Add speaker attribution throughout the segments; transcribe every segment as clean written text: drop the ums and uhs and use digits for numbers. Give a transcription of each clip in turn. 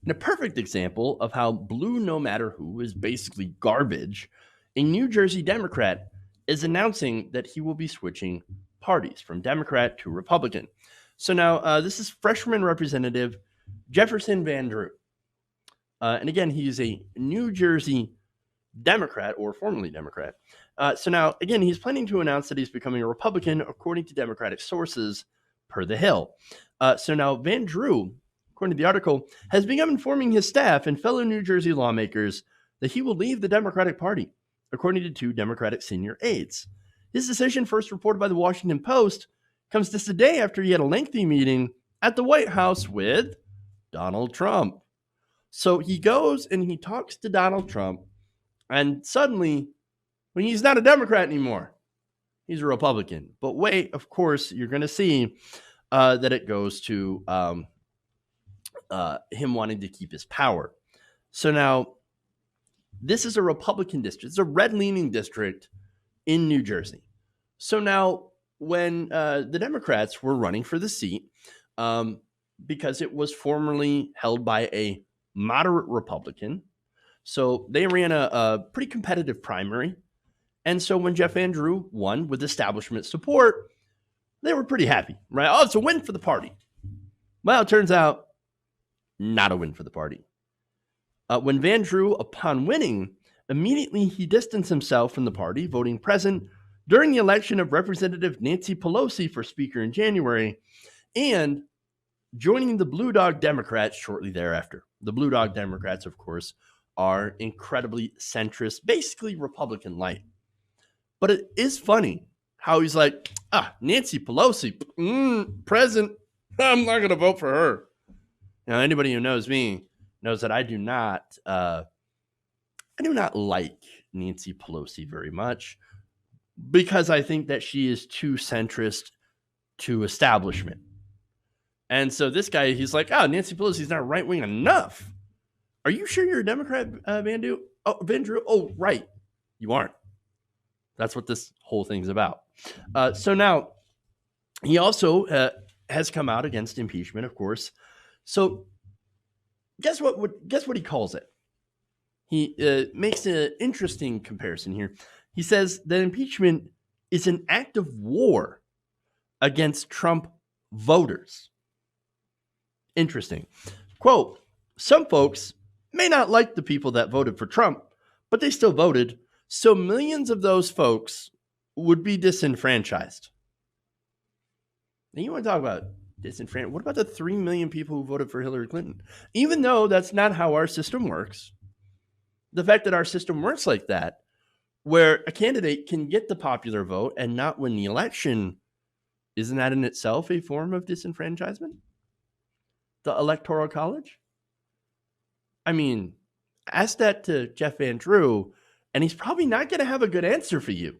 Speaker 1: And a perfect example of how blue no matter who is basically garbage, a New Jersey Democrat is announcing that he will be switching parties from Democrat to Republican. So now this is freshman representative Jefferson Van Drew. And again, he's a New Jersey Democrat or formerly Democrat. So now, again, he's planning to announce that he's becoming a Republican, according to Democratic sources, per The Hill. So now, Van Drew, according to the article, has begun informing his staff and fellow New Jersey lawmakers that he will leave the Democratic Party, according to two Democratic senior aides. His decision, first reported by the Washington Post, comes just a day after he had a lengthy meeting at the White House with Donald Trump. So he goes and he talks to Donald Trump, and suddenly, when he's not a Democrat anymore, he's a Republican. But wait, of course, you're going to see that it goes to him wanting to keep his power. So now, this is a Republican district. It's a red-leaning district in New Jersey. So now, when the Democrats were running for the seat, because it was formerly held by a moderate Republican, so they ran a pretty competitive primary. And so when Jeff Van Drew won with establishment support, they were pretty happy, right? Oh, it's a win for the party. Well, it turns out not a win for the party. When Van Drew, upon winning, immediately he distanced himself from the party, voting present during the election of Representative Nancy Pelosi for Speaker in January, and joining the Blue Dog Democrats shortly thereafter. The Blue Dog Democrats, of course, are incredibly centrist, basically Republican light. But it is funny how he's like, Nancy Pelosi, present. I'm not going to vote for her. Now, anybody who knows me knows that I do not like Nancy Pelosi very much, because I think that she is too centrist to establishment. And so this guy, he's like, Nancy Pelosi's not right wing enough. Are you sure you're a Democrat, Van Drew? Oh, right. You aren't. That's what this whole thing's about. So now, he also has come out against impeachment, of course. So guess what he calls it? He makes an interesting comparison here. He says that impeachment is an act of war against Trump voters. Interesting. Quote, some folks may not like the people that voted for Trump, but they still voted, so millions of those folks would be disenfranchised. Now, you want to talk about disenfranchised? What about the 3 million people who voted for Hillary Clinton? Even though that's not how our system works, the fact that our system works like that, where a candidate can get the popular vote and not win the election, isn't that in itself a form of disenfranchisement? The Electoral College? I mean, ask that to Jeff Van Drew, and he's probably not going to have a good answer for you.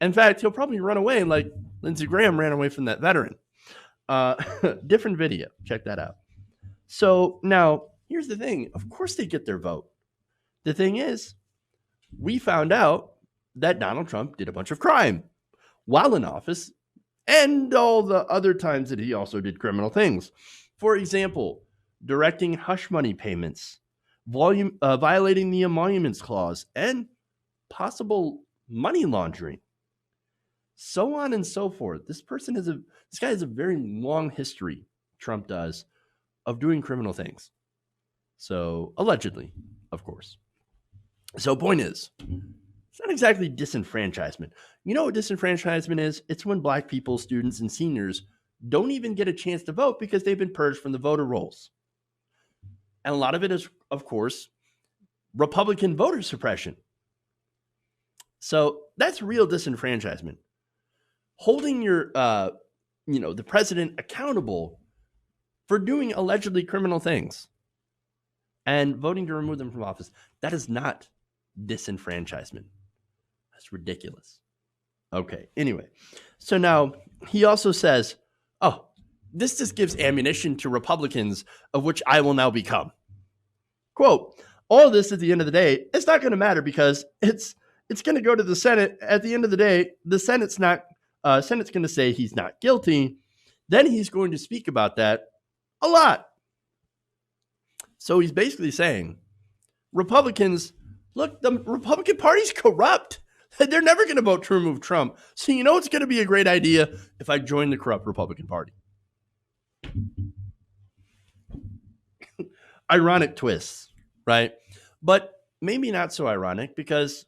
Speaker 1: In fact, he'll probably run away like Lindsey Graham ran away from that veteran. Different video. Check that out. So now, here's the thing. Of course they get their vote. The thing is, we found out that Donald Trump did a bunch of crime while in office, and all the other times that he also did criminal things. For example, directing hush money payments, violating the emoluments clause, and possible money laundering, so on and so forth. This guy has a very long history, Trump does, of doing criminal things. So allegedly, of course. So point is, it's not exactly disenfranchisement. You know what disenfranchisement is? It's when black people, students, and seniors don't even get a chance to vote because they've been purged from the voter rolls. And a lot of it is, of course, Republican voter suppression. So that's real disenfranchisement. Holding the president accountable for doing allegedly criminal things and voting to remove them from office. That is not disenfranchisement. That's ridiculous. Okay, anyway. So now he also says, this just gives ammunition to Republicans, of which I will now become. Quote, all this at the end of the day, it's not going to matter because it's going to go to the Senate. At the end of the day, the Senate's going to say he's not guilty. Then he's going to speak about that a lot. So he's basically saying, Republicans, look, the Republican Party's corrupt. They're never going to vote to remove Trump. So you know it's going to be a great idea if I join the corrupt Republican Party. Ironic twists, right? But maybe not so ironic because,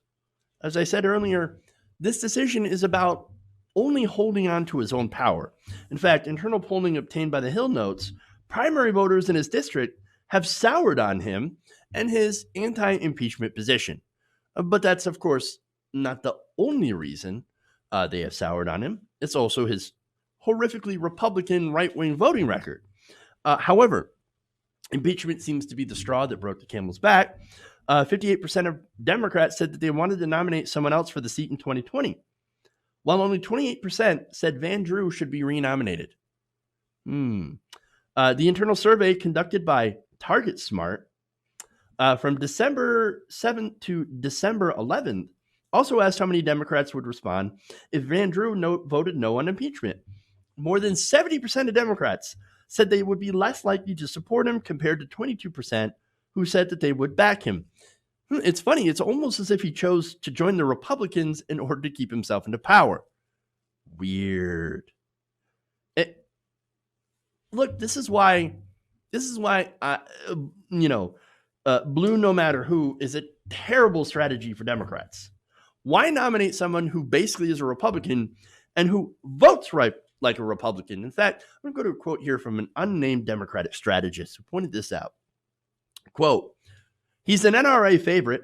Speaker 1: as I said earlier, this decision is about only holding on to his own power. In fact, internal polling obtained by the Hill notes primary voters in his district have soured on him and his anti-impeachment position. But that's, of course, not the only reason they have soured on him. It's also his horrifically Republican right-wing voting record. However, impeachment seems to be the straw that broke the camel's back. 58% of Democrats said that they wanted to nominate someone else for the seat in 2020, while only 28% said Van Drew should be renominated. The internal survey conducted by Target Smart from December 7th to December 11th also asked how many Democrats would respond if Van Drew voted no on impeachment. More than 70% of Democrats said they would be less likely to support him compared to 22% who said that they would back him. It's funny. It's almost as if he chose to join the Republicans in order to keep himself into power. Weird. Look, this is why, blue no matter who is a terrible strategy for Democrats. Why nominate someone who basically is a Republican and who votes right like a Republican? In fact, I'm going to go to a quote here from an unnamed Democratic strategist who pointed this out. Quote, he's an NRA favorite.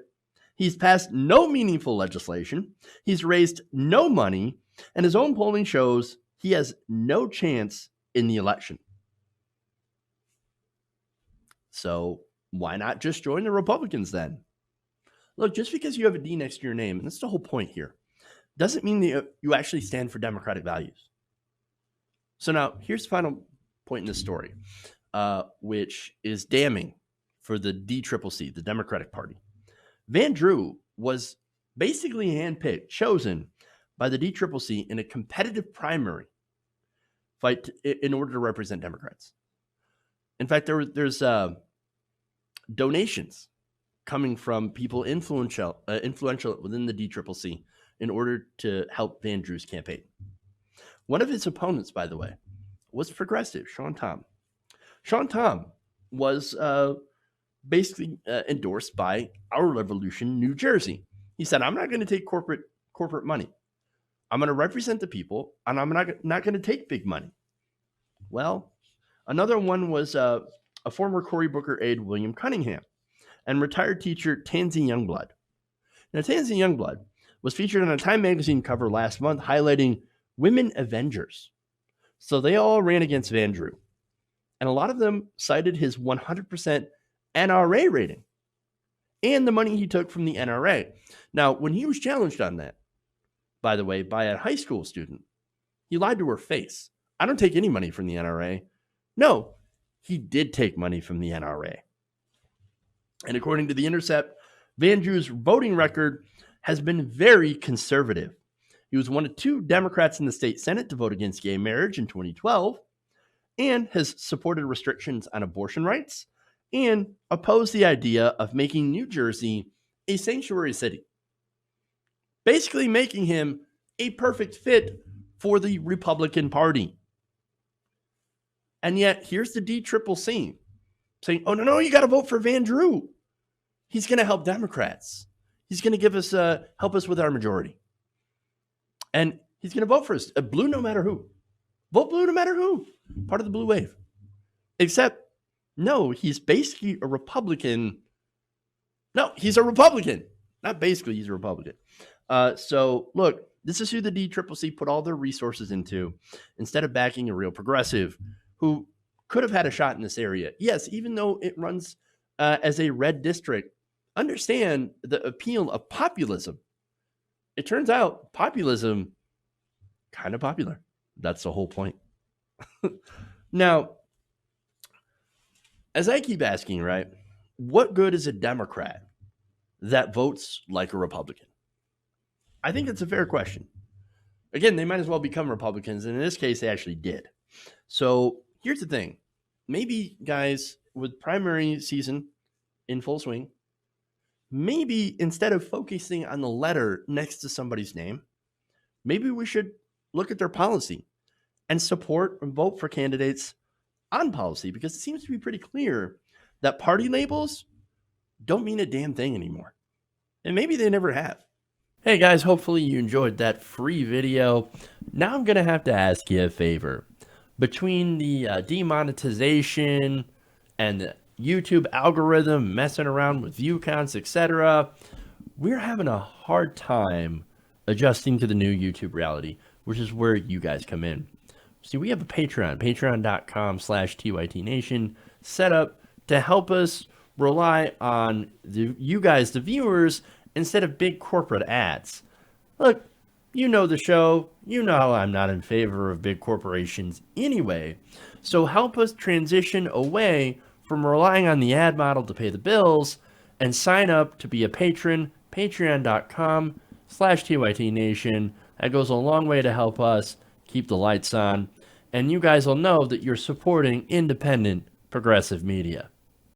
Speaker 1: He's passed no meaningful legislation. He's raised no money, and his own polling shows he has no chance in the election. So why not just join the Republicans then? Look, just because you have a D next to your name, and that's the whole point here, doesn't mean that you actually stand for Democratic values. So now here's the final point in this story, which is damning for the DCCC, the Democratic Party. Van Drew was basically handpicked, chosen by the DCCC in a competitive primary fight in order to represent Democrats. In fact, there's donations coming from people influential within the DCCC in order to help Van Drew's campaign. One of his opponents, by the way, was progressive, Sean Tom. Sean Tom was basically endorsed by Our Revolution, New Jersey. He said, I'm not going to take corporate money. I'm going to represent the people, and I'm not going to take big money. Well, another one was a former Cory Booker aide, William Cunningham, and retired teacher Tansy Youngblood. Now, Tansy Youngblood was featured on a Time magazine cover last month highlighting women Avengers. So they all ran against Van Drew. And a lot of them cited his 100% NRA rating and the money he took from the NRA. Now, when he was challenged on that, by the way, by a high school student, he lied to her face. I don't take any money from the NRA. No, he did take money from the NRA. And according to The Intercept, Van Drew's voting record has been very conservative. He was one of two Democrats in the state Senate to vote against gay marriage in 2012 and has supported restrictions on abortion rights and opposed the idea of making New Jersey a sanctuary city, basically making him a perfect fit for the Republican Party. And yet, here's the DCCC saying, oh, no, you got to vote for Van Drew. He's going to help Democrats. He's going to give us, help us with our majority. And he's going to vote for us, blue no matter who. Vote blue no matter who. Part of the blue wave. Except, no, he's basically a Republican. No, he's a Republican. Not basically, he's a Republican. So, look, this is who the DCCC put all their resources into instead of backing a real progressive who could have had a shot in this area. Yes, even though it runs as a red district, understand the appeal of populism. It turns out populism, kind of popular. That's the whole point. Now, as I keep asking, right, what good is a Democrat that votes like a Republican? I think it's a fair question. Again, they might as well become Republicans, and in this case, they actually did. So here's the thing. Maybe, guys, with primary season in full swing, maybe instead of focusing on the letter next to somebody's name, maybe we should look at their policy and support and vote for candidates on policy, because it seems to be pretty clear that party labels don't mean a damn thing anymore. And maybe they never have. Hey guys, hopefully you enjoyed that free video. Now I'm going to have to ask you a favor. Between the demonetization and the YouTube algorithm messing around with view counts, etc., we're having a hard time adjusting to the new YouTube reality, which is where you guys come in. See, we have a Patreon, patreon.com/TYTNation, set up to help us rely on you guys, the viewers, instead of big corporate ads. Look, you know the show. You know I'm not in favor of big corporations anyway. So help us transition away from relying on the ad model to pay the bills and sign up to be a patron, patreon.com/TYTNation. That goes a long way to help us keep the lights on. And you guys will know that you're supporting independent progressive media.